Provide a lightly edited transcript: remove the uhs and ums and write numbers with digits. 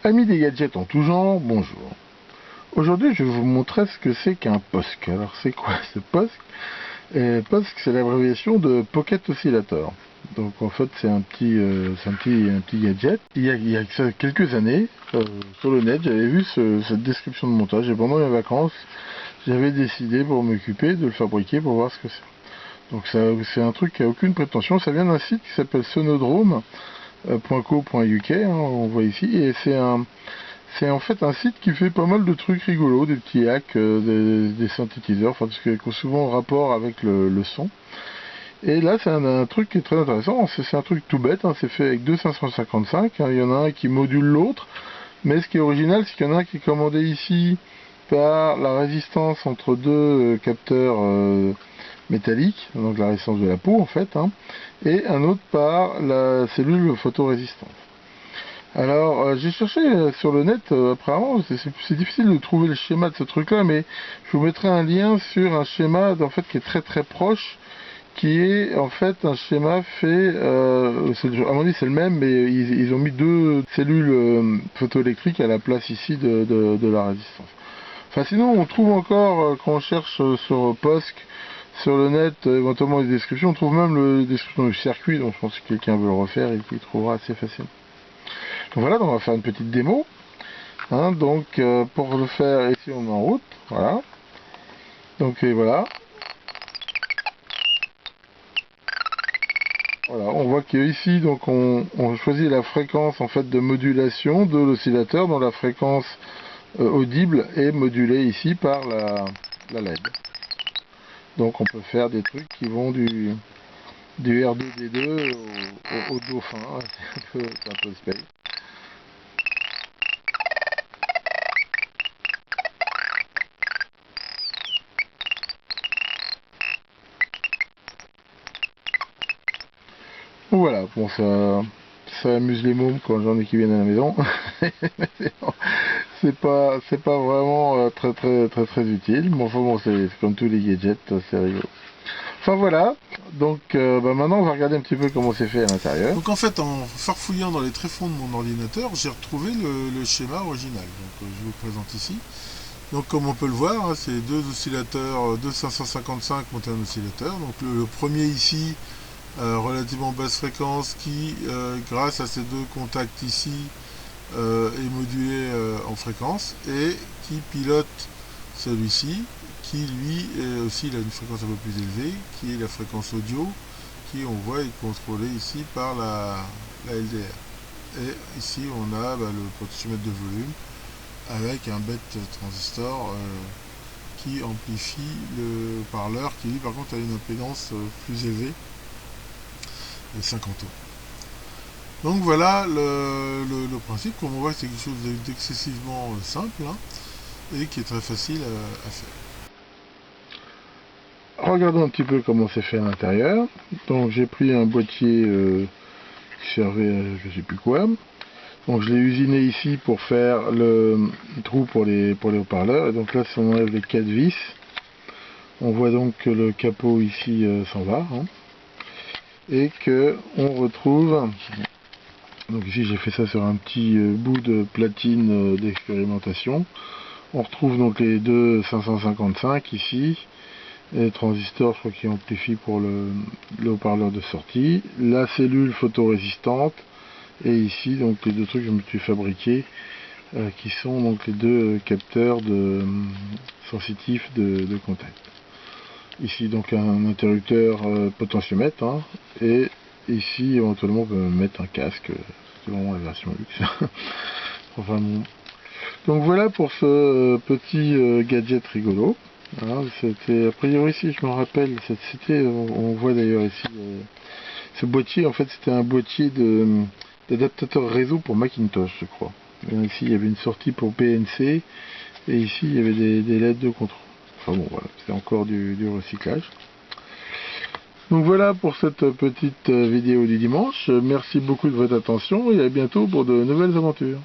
Amis des gadgets en tout genre, bonjour. Aujourd'hui, je vais vous montrer ce que c'est qu'un POSC. Alors, c'est quoi ce POSC? POSC, c'est l'abréviation de Pocket Oscillator. Donc, en fait, c'est un petit gadget. Il y a quelques années, sur le net, j'avais vu cette description de montage. Et pendant mes vacances, j'avais décidé pour m'occuper de le fabriquer pour voir ce que c'est. Donc, c'est un truc qui a aucune prétention. Ça vient d'un site qui s'appelle sonodrome.co.uk, on voit ici, et c'est en fait un site qui fait pas mal de trucs rigolos, des petits hacks, des synthétiseurs, enfin qui ont souvent rapport avec le son. Et là c'est un truc qui est très intéressant, c'est un truc tout bête, hein, c'est fait avec deux 555, hein, il y en a un qui module l'autre, mais ce qui est original c'est qu'il y en a un qui est commandé ici par la résistance entre deux capteurs métalliques, donc la résistance de la peau en fait, hein, et un autre par la cellule photorésistante. Alors, j'ai cherché sur le net, apparemment, c'est difficile de trouver le schéma de ce truc-là, mais je vous mettrai un lien sur un schéma en fait qui est très très proche, qui est en fait un schéma fait, à mon avis c'est le même, mais ils ont mis deux cellules photoélectriques à la place ici de la résistance. Enfin, sinon, on trouve encore, quand on cherche sur POSC, sur le net, éventuellement des descriptions, on trouve même le description du circuit, donc je pense que quelqu'un veut le refaire et qu'il trouvera assez facile. Donc voilà, donc on va faire une petite démo. Hein, donc pour le faire, ici on met en route, voilà. Donc et voilà. Voilà, on voit qu'ici donc on choisit la fréquence en fait de modulation de l'oscillateur, dont la fréquence audible est modulée ici par la LED. Donc on peut faire des trucs qui vont du R2D2 au dauphin, c'est un peu space. Voilà, bon ça amuse les mômes quand j'en ai qui viennent à la maison. c'est pas vraiment très utile, mais enfin bon c'est comme tous les gadgets, c'est rigolo. Enfin voilà, donc maintenant on va regarder un petit peu comment c'est fait à l'intérieur. Donc en fait, en farfouillant dans les tréfonds de mon ordinateur, j'ai retrouvé le schéma original. Donc je vous le présente ici. Donc comme on peut le voir, hein, c'est deux oscillateurs, deux 555 montés en oscillateur. Donc le premier ici, relativement basse fréquence, qui grâce à ces deux contacts ici est modulé en fréquence, et qui pilote celui-ci, qui lui aussi il a une fréquence un peu plus élevée, qui est la fréquence audio, qui on voit est contrôlée ici par la LDR. Et ici on a le potentiomètre de volume avec un bête transistor qui amplifie le parleur, qui lui par contre a une impédance plus élevée, de 50 ohms. Donc voilà le principe. Comme on voit, c'est quelque chose d'excessivement simple, hein, et qui est très facile à faire. Regardons un petit peu comment c'est fait à l'intérieur. Donc j'ai pris un boîtier qui servait à je sais plus quoi. Donc je l'ai usiné ici pour faire le trou pour les haut-parleurs. Et donc là si on enlève les 4 vis, on voit donc que le capot ici s'en va. Hein, et que on retrouve, donc ici j'ai fait ça sur un petit bout de platine d'expérimentation. On retrouve donc les deux 555 ici. Les transistors, je crois, qui amplifient pour le haut-parleur de sortie, la cellule photorésistante, et ici donc les deux trucs que je me suis fabriqué, qui sont donc les deux capteurs sensitifs de contact. Ici donc un interrupteur potentiomètre, hein, et ici éventuellement on peut mettre un casque selon la version luxe. Enfin bon. Donc voilà pour ce petit gadget rigolo. Voilà, c'était a priori ici, je me rappelle, on voit d'ailleurs ici ce boîtier, en fait c'était un boîtier d'adaptateur réseau pour Macintosh, je crois. Et ici il y avait une sortie pour PNC, et ici il y avait des LED de contrôle. Enfin bon voilà, c'est encore du recyclage. Donc voilà pour cette petite vidéo du dimanche. Merci beaucoup de votre attention et à bientôt pour de nouvelles aventures.